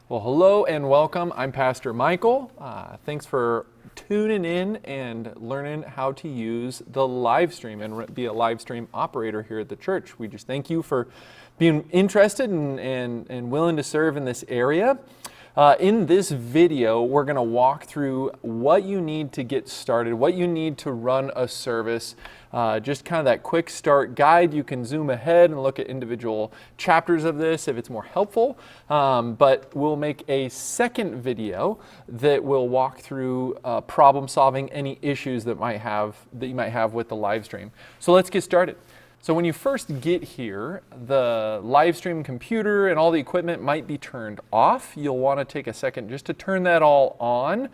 Well, hello and welcome. I'm Pastor Michael. Thanks for tuning in and learning how to use the live stream and be a live stream operator here at the church. We just thank you for being interested and willing to serve in this area. In this video, we're going to walk through what you need to get started, what you need to run a service, just kind of that quick start guide. You can zoom ahead and look at individual chapters of this if it's more helpful, but we'll make a second video that will walk through problem solving any issues that you might have with the live stream. So let's get started. So when you first get here, the live stream computer and all the equipment might be turned off. You'll want to take a second just to turn that all on.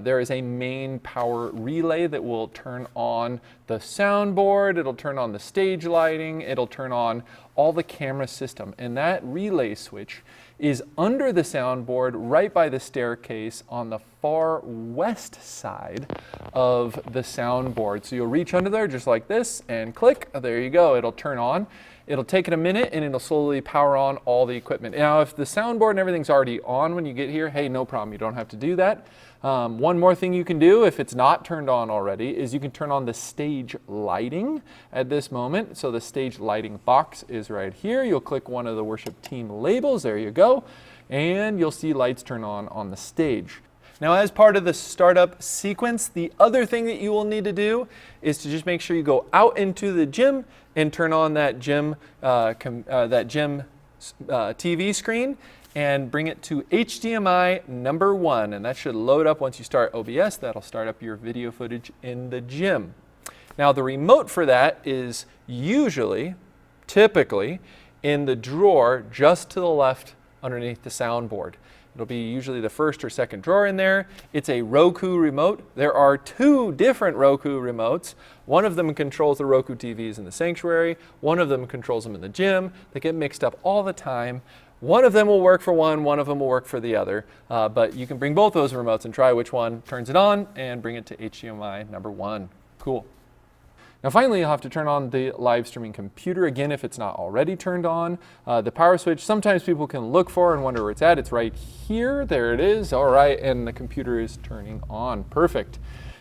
There is a main power relay that will turn on the soundboard, it'll turn on the stage lighting, it'll turn on all the camera system. And that relay switch is under the soundboard right by the staircase on the far west side of the soundboard. So you'll reach under there just like this and click, there you go, it'll turn on. It'll take it a minute and it'll slowly power on all the equipment. Now if the soundboard and everything's already on when you get here, hey, no problem, you don't have to do that. One more thing you can do if it's not turned on already is you can turn on the stage lighting at this moment. So the stage lighting box is right here. You'll click one of the worship team labels, there you go, and you'll see lights turn on the stage. Now as part of the startup sequence, the other thing that you will need to do is to just make sure you go out into the gym and turn on that gym TV screen and bring it to HDMI number 1, and that should load up once you start OBS. That'll start up your video footage in the gym. Now the remote for that is typically in the drawer just to the left underneath the soundboard. It'll be usually the first or second drawer in there. It's a Roku remote. There are 2 different Roku remotes. One of them controls the Roku TVs in the sanctuary. One of them controls them in the gym. They get mixed up all the time. One of them will work for one of them will work for the other. But you can bring both those remotes and try which one turns it on and bring it to HDMI number 1. Cool. Now finally, you'll have to turn on the live streaming computer again if it's not already turned on. The power switch, sometimes people can look for and wonder where it's at. It's right here. There it is. All right, and the computer is turning on. Perfect.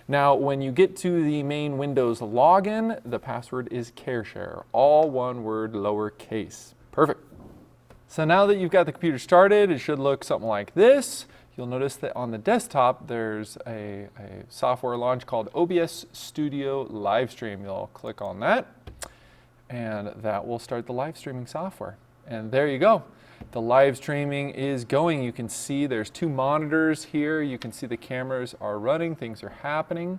Now when you get to the main Windows login, the password is CareShare, all one word, lowercase. Perfect. So now that you've got the computer started, it should look something like this. You'll notice that on the desktop, there's a software launch called OBS Studio Livestream. You'll click on that, and that will start the live streaming software. And there you go. The live streaming is going. You can see there's 2 monitors here. You can see the cameras are running. Things are happening.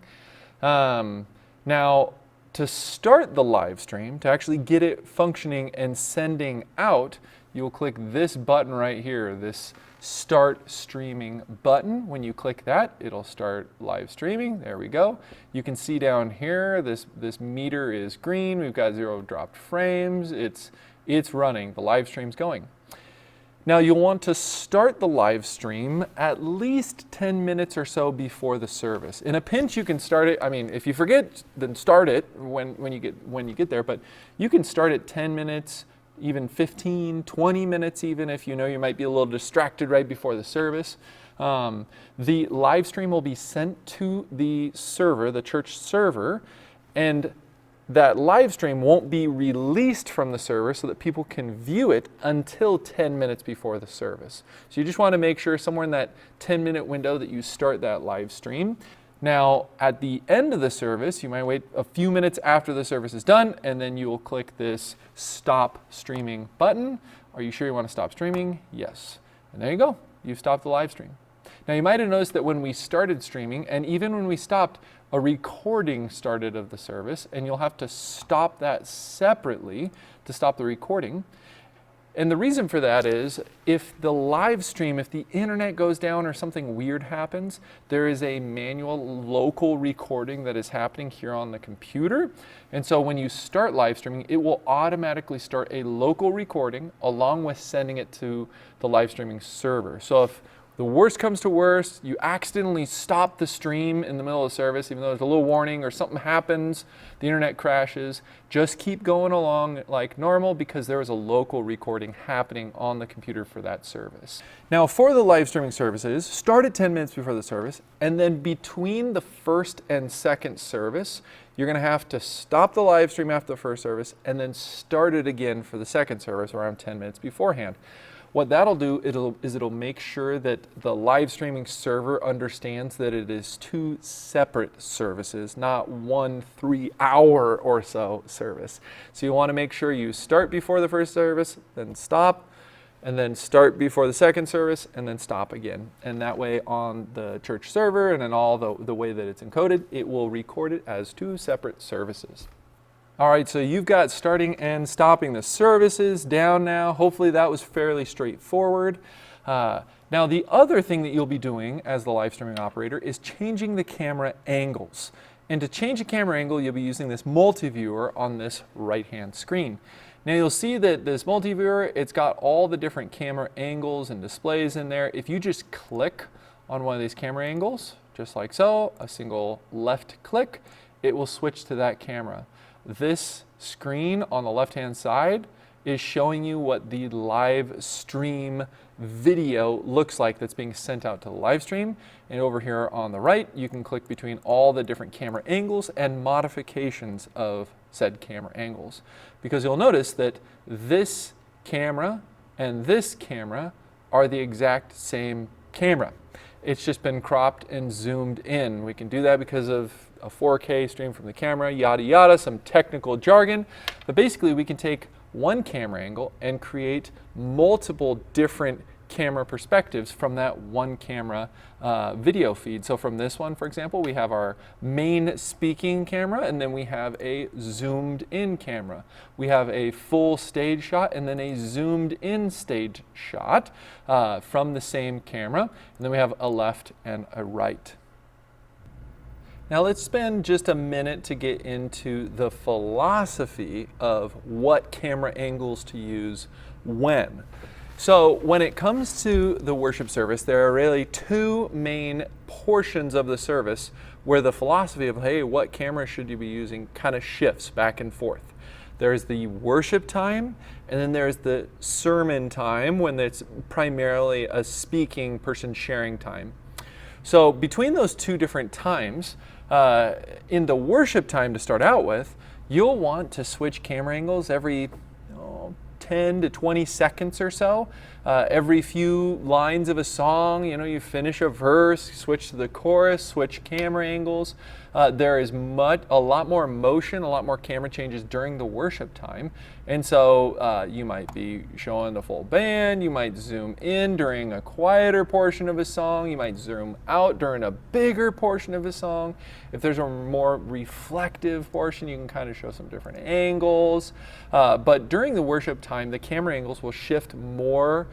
Now, to start the live stream, to actually get it functioning and sending out, you'll click this button right here, this Start Streaming button. When you click that, it'll start live streaming. There we go. You can see down here, this meter is green. We've got 0 dropped frames. It's running. The live stream's going. Now you'll want to start the live stream at least 10 minutes or so before the service. In a pinch, you can start it. I mean, if you forget, then start it when you get there. But you can start at 10 minutes. Even 15, 20 minutes even if you know you might be a little distracted right before the service. The live stream will be sent to the server, the church server, and that live stream won't be released from the server so that people can view it until 10 minutes before the service. So you just want to make sure somewhere in that 10-minute window that you start that live stream. Now, at the end of the service, you might wait a few minutes after the service is done, and then you will click this Stop Streaming button. Are you sure you want to stop streaming? Yes. And there you go. You've stopped the live stream. Now, you might have noticed that when we started streaming, and even when we stopped, a recording started of the service, and you'll have to stop that separately to stop the recording. And the reason for that is if the live stream, if the internet goes down or something weird happens, there is a manual local recording that is happening here on the computer. And so when you start live streaming, it will automatically start a local recording along with sending it to the live streaming server. So if the worst comes to worst, you accidentally stop the stream in the middle of the service, even though there's a little warning or something happens, the internet crashes, just keep going along like normal because there is a local recording happening on the computer for that service. Now for the live streaming services, start at 10 minutes before the service, and then between the first and second service, you're going to have to stop the live stream after the first service and then start it again for the second service around 10 minutes beforehand. What that'll do, it'll make sure that the live streaming server understands that it is two separate services, not one 3-hour or so service. So you want to make sure you start before the first service, then stop, and then start before the second service, and then stop again. And that way on the church server and in all the way that it's encoded, it will record it as two separate services. All right, so you've got starting and stopping the services down now. Hopefully that was fairly straightforward. Now the other thing that you'll be doing as the live streaming operator is changing the camera angles. And to change the camera angle, you'll be using this multi-viewer on this right-hand screen. Now you'll see that this multi-viewer, it's got all the different camera angles and displays in there. If you just click on one of these camera angles, just like so, a single left click, it will switch to that camera. This screen on the left-hand side is showing you what the live stream video looks like that's being sent out to the live stream. And over here on the right, you can click between all the different camera angles and modifications of said camera angles. Because you'll notice that this camera and this camera are the exact same camera. It's just been cropped and zoomed in. We can do that because of a 4K stream from the camera, yada yada, some technical jargon. But basically we can take one camera angle and create multiple different camera perspectives from that one camera video feed. So from this one, for example, we have our main speaking camera, and then we have a zoomed in camera. We have a full stage shot and then a zoomed in stage shot from the same camera. And then we have a left and a right. Now let's spend just a minute to get into the philosophy of what camera angles to use when. So when it comes to the worship service, there are really two main portions of the service where the philosophy of, hey, what camera should you be using kind of shifts back and forth. There's the worship time, and then there's the sermon time when it's primarily a speaking person sharing time. So between those two different times, in the worship time to start out with, you'll want to switch camera angles every 10 to 20 seconds or so. Every few lines of a song, you finish a verse, switch to the chorus, switch camera angles. There is a lot more motion, a lot more camera changes during the worship time. And so you might be showing the full band, you might zoom in during a quieter portion of a song, you might zoom out during a bigger portion of a song. If there's a more reflective portion, you can kind of show some different angles. But during the worship time, the camera angles will shift more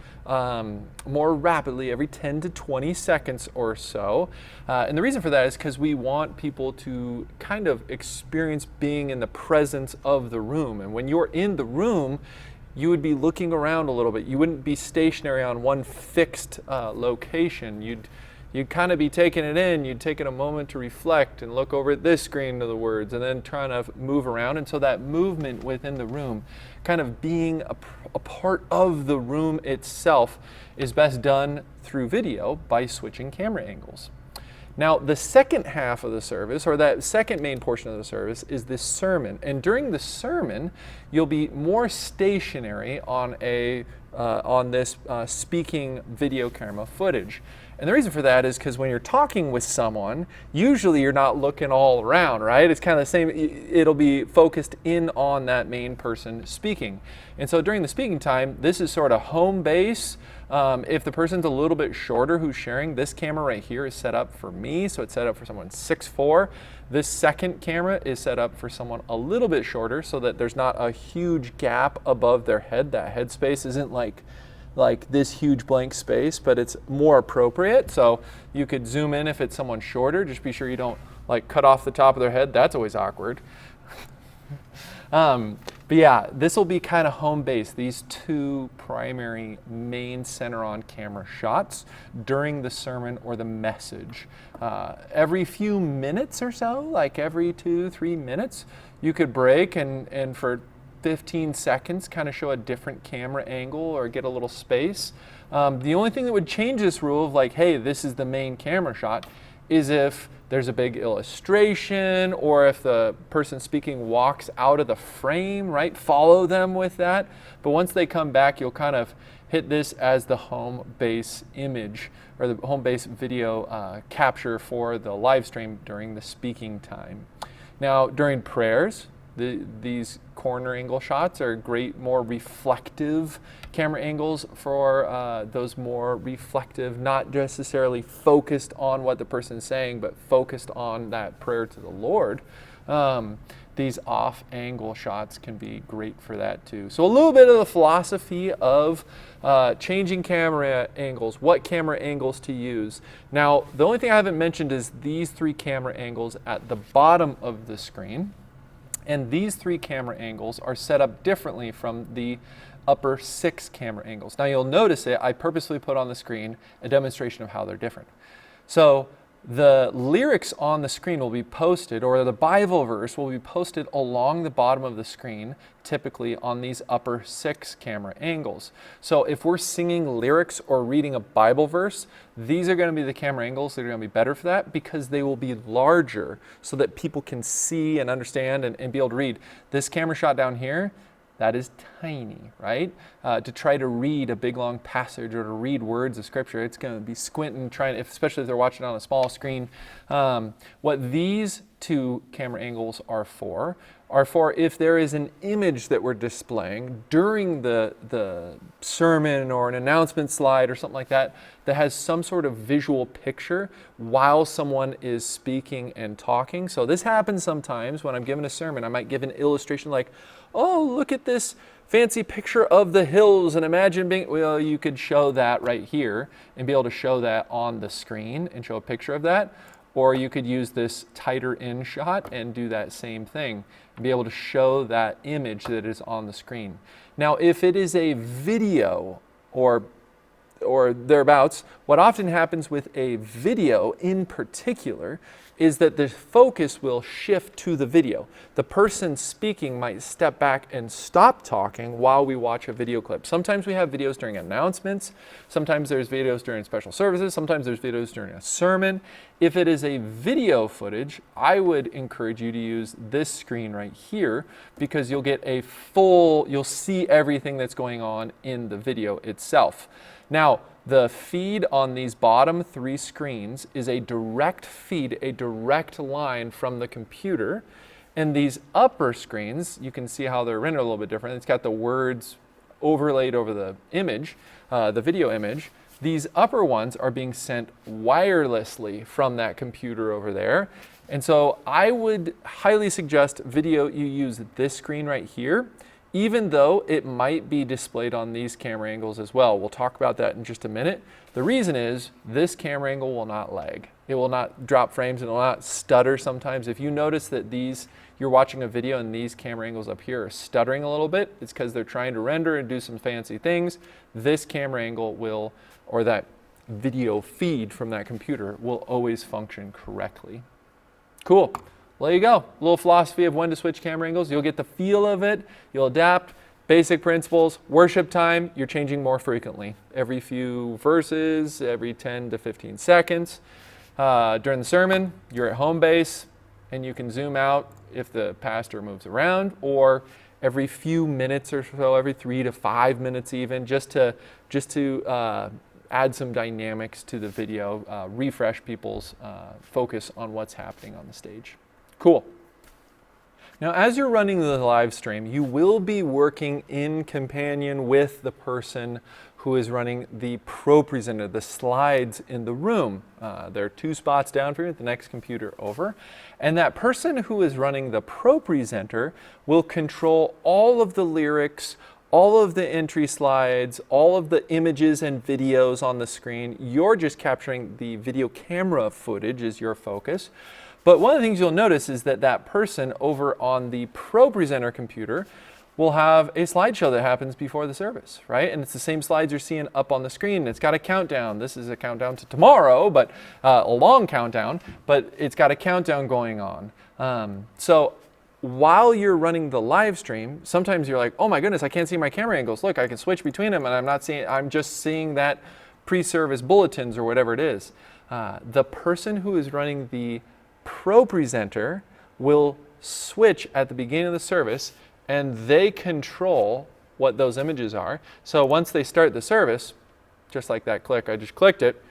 rapidly every 10 to 20 seconds or so. And the reason for that is because we want people to kind of experience being in the presence of the room. And when you're in the room, you would be looking around a little bit. You wouldn't be stationary on one fixed location. You'd kind of be taking it in. You'd take it a moment to reflect and look over at this screen to the words and then trying to move around. And so that movement within the room, kind of being a part of the room itself, is best done through video by switching camera angles. Now, the second half of the service, or that second main portion of the service, is this sermon. And during the sermon, you'll be more stationary on this speaking video camera footage. And the reason for that is because when you're talking with someone, usually you're not looking all around, right? It's kind of the same. It'll be focused in on that main person speaking. And so during the speaking time, this is sort of home base. If the person's a little bit shorter who's sharing, this camera right here is set up for me, so it's set up for someone 6'4". This second camera is set up for someone a little bit shorter so that there's not a huge gap above their head. That head space isn't like this huge blank space, but it's more appropriate. So you could zoom in if it's someone shorter. Just be sure you don't cut off the top of their head. That's always awkward. But yeah, this will be kind of home base, these two primary main center on camera shots during the sermon or the message. Every few minutes or so, like every 2-3 minutes, you could break and for 15 seconds kind of show a different camera angle or get a little space. The only thing that would change this rule of like, hey, this is the main camera shot, is if there's a big illustration or if the person speaking walks out of the frame, right? Follow them with that. But once they come back, you'll kind of hit this as the home base image or the home base video capture for the live stream during the speaking time. Now, during prayers, these corner angle shots are great, more reflective camera angles for those more reflective, not necessarily focused on what the person is saying, but focused on that prayer to the Lord. These off-angle shots can be great for that too. So a little bit of the philosophy of changing camera angles, what camera angles to use. Now, the only thing I haven't mentioned is these 3 camera angles at the bottom of the screen. And these 3 camera angles are set up differently from the upper 6 camera angles. Now you'll notice it, I purposely put on the screen a demonstration of how they're different. So the lyrics on the screen will be posted, or the Bible verse will be posted along the bottom of the screen, typically on these upper 6 camera angles. So if we're singing lyrics or reading a Bible verse, these are going to be the camera angles that are going to be better for that because they will be larger so that people can see and understand and be able to read. This camera shot down here, that is tiny, right? To try to read a big long passage or to read words of scripture, it's going to be squinting, trying, especially if they're watching on a small screen. What these 2 camera angles are for if there is an image that we're displaying during the sermon or an announcement slide or something like that that has some sort of visual picture while someone is speaking and talking. So this happens sometimes when I'm giving a sermon. I might give an illustration like, oh, look at this fancy picture of the hills and imagine being, well, you could show that right here and be able to show that on the screen and show a picture of that. Or you could use this tighter in shot and do that same thing and be able to show that image that is on the screen. Now, if it is a video or thereabouts, what often happens with a video in particular is that the focus will shift to the video. The person speaking might step back and stop talking while we watch a video clip. Sometimes we have videos during announcements. Sometimes there's videos during special services. Sometimes there's videos during a sermon. If it is a video footage, I would encourage you to use this screen right here because you'll get a you'll see everything that's going on in the video itself. Now, the feed on these bottom 3 screens is a direct feed, a direct line from the computer. And these upper screens, you can see how they're rendered a little bit different. It's got the words overlaid over the image, the video image. These upper ones are being sent wirelessly from that computer over there. And so I would highly suggest video, you use this screen right here, even though it might be displayed on these camera angles as well. We'll talk about that in just a minute. The reason is this camera angle will not lag. It will not drop frames and it will not stutter sometimes. If you notice that you're watching a video and these camera angles up here are stuttering a little bit, it's because they're trying to render and do some fancy things. This camera angle will, or that video feed from that computer will always function correctly. Cool. Well, there you go. A little philosophy of when to switch camera angles. You'll get the feel of it. You'll adapt. Basic principles. Worship time, you're changing more frequently. Every few verses, every 10 to 15 seconds. During the sermon, you're at home base, and you can zoom out if the pastor moves around, or every few minutes or so, every 3 to 5 minutes even, just to add some dynamics to the video, refresh people's focus on what's happening on the stage. Cool. Now, as you're running the live stream, you will be working in companion with the person who is running the ProPresenter, the slides in the room. There are 2 spots down for you at the next computer over. And that person who is running the ProPresenter will control all of the lyrics, all of the entry slides, all of the images and videos on the screen. You're just capturing the video camera footage is your focus. But one of the things you'll notice is that that person over on the ProPresenter computer we'll have a slideshow that happens before the service, right? And it's the same slides you're seeing up on the screen. It's got a countdown. This is a countdown to tomorrow, but a long countdown, but it's got a countdown going on. So while you're running the live stream, sometimes you're like, oh my goodness, I can't see my camera angles. Look, I can switch between them and I'm just seeing that pre-service bulletins or whatever it is. The person who is running the pro presenter will switch at the beginning of the service, and they control what those images are. So once they start the service, just like that click, I just clicked it,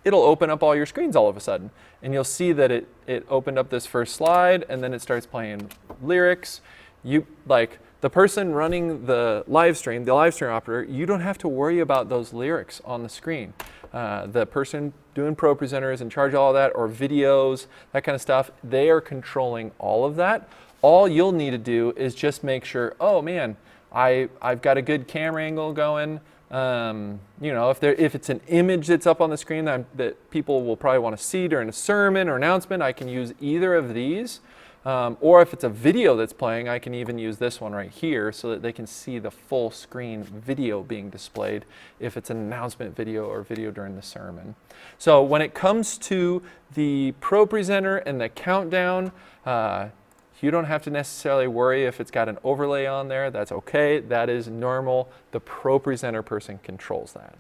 it'll open up all your screens all of a sudden. And you'll see that it opened up this first slide, and then it starts playing lyrics. The person running the live stream operator, you don't have to worry about those lyrics on the screen. The person doing Pro Presenter is in charge of all that, or videos, that kind of stuff. They are controlling all of that. All you'll need to do is just make sure, oh man, I've got a good camera angle going. If it's an image that's up on the screen that people will probably want to see during a sermon or announcement, I can use either of these. Or if it's a video that's playing, I can even use this one right here so that they can see the full screen video being displayed if it's an announcement video or video during the sermon. So when it comes to the Pro Presenter and the countdown, you don't have to necessarily worry if it's got an overlay on there. That's okay. That is normal. The Pro Presenter person controls that.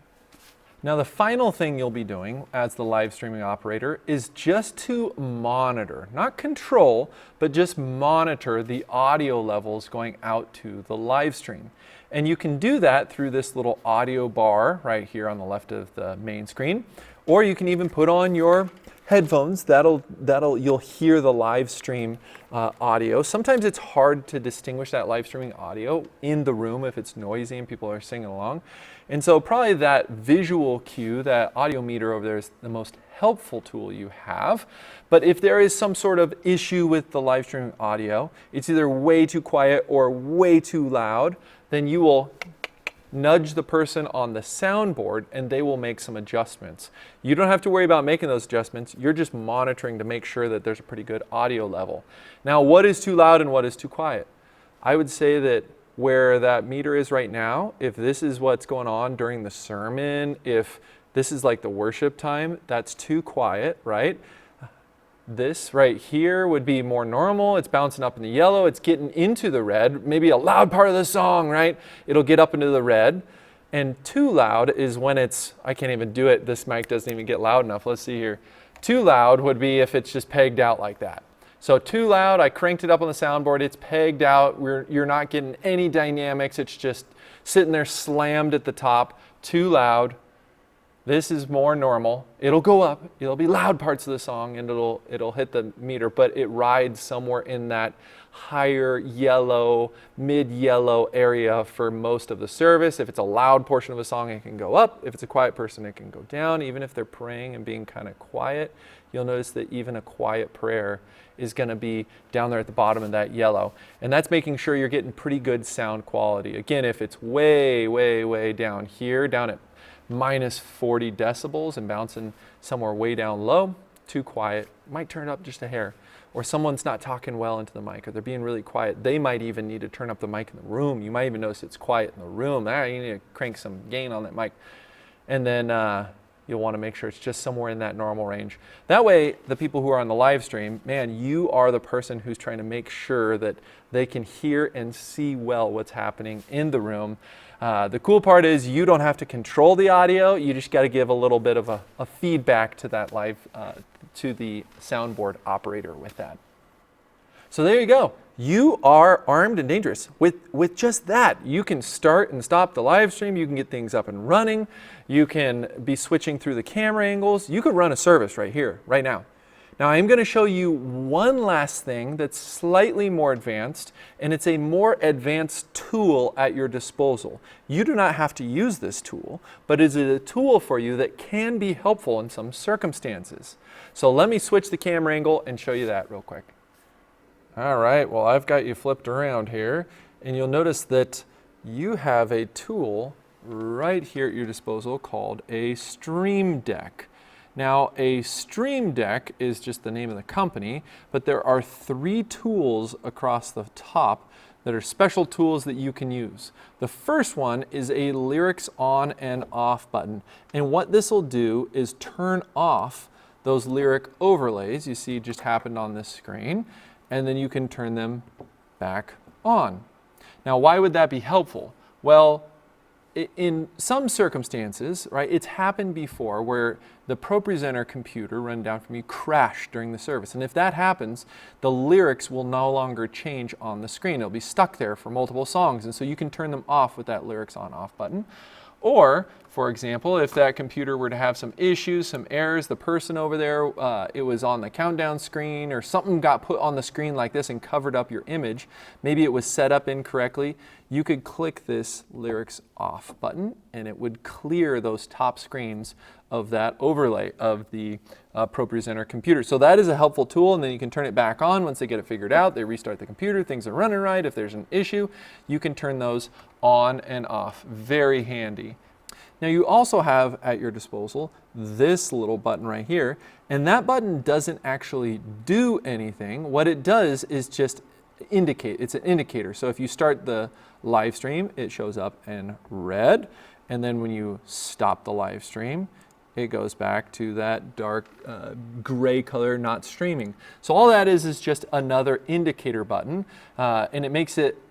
Now, the final thing you'll be doing as the live streaming operator is just to monitor, not control, but just monitor the audio levels going out to the live stream. And you can do that through this little audio bar right here on the left of the main screen, or you can even put on your headphones. You'll hear the live stream audio. Sometimes it's hard to distinguish that live streaming audio in the room if it's noisy and people are singing along. And so probably that visual cue, that audio meter over there, is the most helpful tool you have. But if there is some sort of issue with the live streaming audio, it's either way too quiet or way too loud, then you will nudge the person on the soundboard and they will make some adjustments. You don't have to worry about making those adjustments. You're just monitoring to make sure that there's a pretty good audio level. Now, what is too loud and what is too quiet? I would say that where that meter is right now, if this is what's going on during the sermon, if this is like the worship time, that's too quiet, right? This right here would be more normal. It's bouncing up in the yellow. It's getting into the red. Maybe a loud part of the song, right? It'll get up into the red. And too loud is when it's, I can't even do it. This mic doesn't even get loud enough. Let's see here. Too loud would be if it's just pegged out like that. So too loud, I cranked it up on the soundboard. It's pegged out. You're not getting any dynamics. It's just sitting there slammed at the top. Too loud. This is more normal. It'll go up. It'll be loud parts of the song and it'll hit the meter, but it rides somewhere in that higher yellow, mid-yellow area for most of the service. If it's a loud portion of a song, it can go up. If it's a quiet person, it can go down. Even if they're praying and being kind of quiet, you'll notice that even a quiet prayer is going to be down there at the bottom of that yellow. And that's making sure you're getting pretty good sound quality. Again, if it's way, way, way down here, down at minus 40 decibels and bouncing somewhere way down low, too quiet, might turn it up just a hair. Or someone's not talking well into the mic, or they're being really quiet. They might even need to turn up the mic in the room. You might even notice it's quiet in the room. You need to crank some gain on that mic. And then you'll want to make sure it's just somewhere in that normal range. That way, the people who are on the live stream, man, you are the person who's trying to make sure that they can hear and see well what's happening in the room. The cool part is you don't have to control the audio. You just got to give a little bit of a feedback to that live, to the soundboard operator with that. So there you go. You are armed and dangerous. With just that, you can start and stop the live stream. You can get things up and running. You can be switching through the camera angles. You could run a service right here, right now. Now I'm going to show you one last thing that's slightly more advanced, and it's a more advanced tool at your disposal. You do not have to use this tool, but it is a tool for you that can be helpful in some circumstances. So let me switch the camera angle and show you that real quick. All right, well, I've got you flipped around here, and you'll notice that you have a tool right here at your disposal called a Stream Deck. Now, a Stream Deck is just the name of the company, but there are 3 tools across the top that are special tools that you can use. The first one is a lyrics on and off button. And what this will do is turn off those lyric overlays you see just happened on this screen, and then you can turn them back on. Now, why would that be helpful? Well, in some circumstances, right, it's happened before where the ProPresenter computer run down from you crashed during the service. And if that happens, the lyrics will no longer change on the screen. It'll be stuck there for multiple songs. And so you can turn them off with that lyrics on off button. Or, for example, if that computer were to have some issues, some errors, the person over there, it was on the countdown screen or something got put on the screen like this and covered up your image, maybe it was set up incorrectly, you could click this lyrics off button and it would clear those top screens of that overlay of the ProPresenter computer. So that is a helpful tool, and then you can turn it back on once they get it figured out. They restart the computer, things are running right. If there's an issue, you can turn those on and off. Very handy. Now you also have at your disposal this little button right here, and that button doesn't actually do anything. What it does is just indicate. It's an indicator. So if you start the live stream, it shows up in red, and then when you stop the live stream, it goes back to that dark gray color, not streaming. So all that is just another indicator button, and it makes it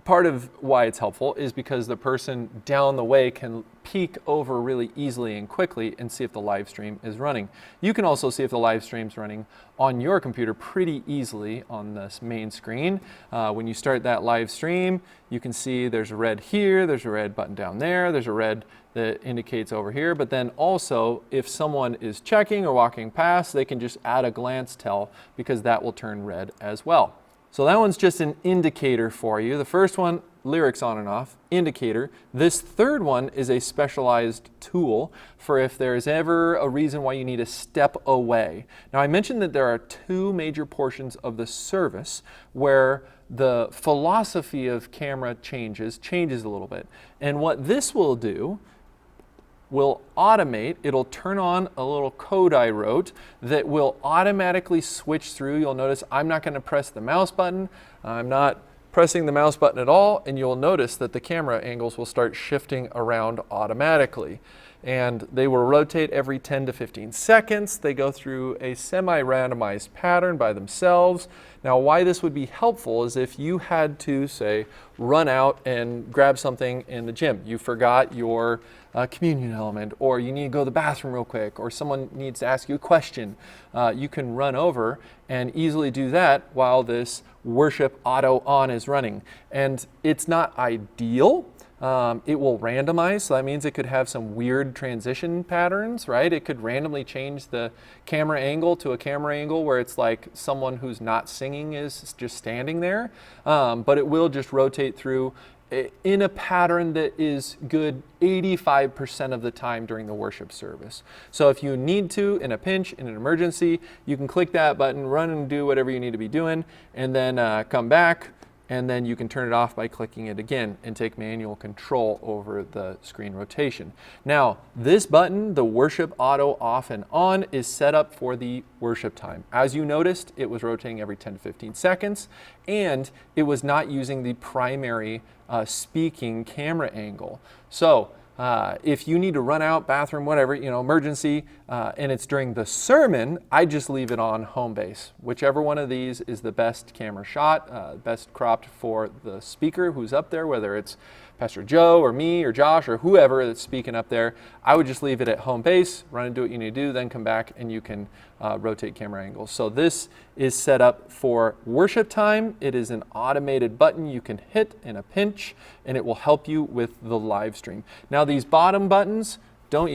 part of why it's helpful is because the person down the way can peek over really easily and quickly and see if the live stream is running. You can also see if the live stream's running on your computer pretty easily on this main screen. When you start that live stream, you can see there's a red here, there's a red button down there, there's a red that indicates over here, but then also if someone is checking or walking past, they can just at a glance tell because that will turn red as well. So that one's just an indicator for you. The first one, lyrics on and off, indicator. This third one is a specialized tool for if there's ever a reason why you need to step away. Now I mentioned that there are two major portions of the service where the philosophy of camera changes a little bit. And what this will do will automate, it'll turn on a little code I wrote that will automatically switch through. You'll notice I'm not going to press the mouse button. I'm not pressing the mouse button at all, and you'll notice that the camera angles will start shifting around automatically. And they will rotate every 10 to 15 seconds. They go through a semi-randomized pattern by themselves. Now, why this would be helpful is if you had to, say, run out and grab something in the gym. You forgot your communion element, or you need to go to the bathroom real quick, or someone needs to ask you a question. You can run over and easily do that while this worship auto on is running. And it's not ideal. It will randomize, so that means it could have some weird transition patterns, right? It could randomly change the camera angle to a camera angle where it's like someone who's not singing is just standing there, but it will just rotate through in a pattern that is good 85% of the time during the worship service. So if you need to, in a pinch, in an emergency, you can click that button, run and do whatever you need to be doing, and then come back, and then you can turn it off by clicking it again and take manual control over the screen rotation. Now, this button, the worship auto off and on, is set up for the worship time. As you noticed, it was rotating every 10 to 15 seconds, and it was not using the primary speaking camera angle. So if you need to run out, bathroom, whatever, emergency, and it's during the sermon, I just leave it on home base. Whichever one of these is the best camera shot, best cropped for the speaker who's up there, whether it's Pastor Joe or me or Josh or whoever that's speaking up there, I would just leave it at home base, run and do what you need to do, then come back and you can rotate camera angles. So this is set up for worship time. It is an automated button you can hit in a pinch, and it will help you with the live stream. Now these bottom buttons, don't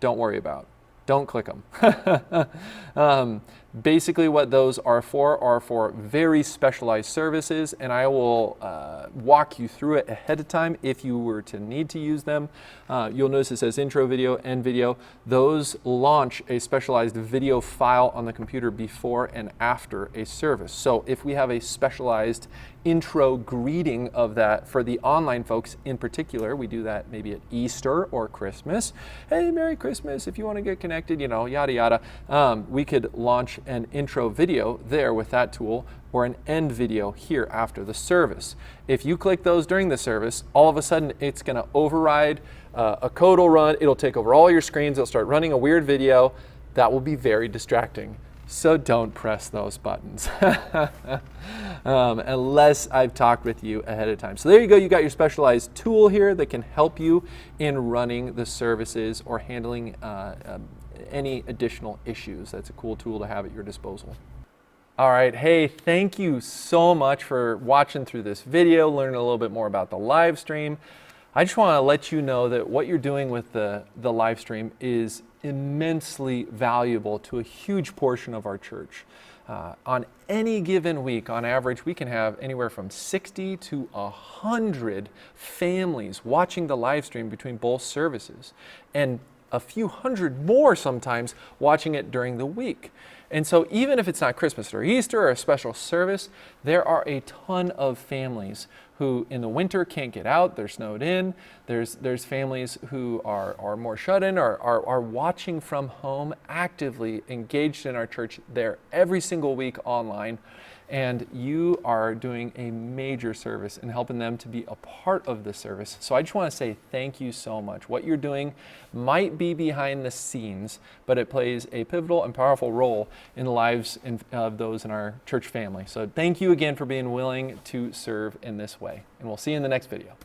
worry about. Don't click them. Basically what those are for very specialized services, and I will walk you through it ahead of time if you were to need to use them. You'll notice it says intro video, end video. Those launch a specialized video file on the computer before and after a service. So if we have a specialized intro greeting of that for the online folks in particular, we do that maybe at Easter or Christmas. Hey, Merry Christmas, if you want to get connected, yada yada. We could launch an intro video there with that tool, or an end video here after the service. If you click those during the service, all of a sudden it's going to override, a code will run, it'll take over all your screens, it'll start running a weird video. That will be very distracting. So don't press those buttons unless I've talked with you ahead of time. So there you go, you got your specialized tool here that can help you in running the services or handling any additional issues. That's a cool tool to have at your disposal. All right, hey, thank you so much for watching through this video, learning a little bit more about the live stream. I just want to let you know that what you're doing with the live stream is immensely valuable to a huge portion of our church. On any given week, on average, we can have anywhere from 60 to 100 families watching the live stream between both services, and a few hundred more sometimes watching it during the week. And so even if it's not Christmas or Easter or a special service, there are a ton of families who in the winter can't get out, they're snowed in. There's families who are more shut in or are watching from home, actively engaged in our church there every single week online. And you are doing a major service in helping them to be a part of the service. So I just want to say thank you so much. What you're doing might be behind the scenes, but it plays a pivotal and powerful role in the lives of those in our church family. So thank you again for being willing to serve in this way. And we'll see you in the next video.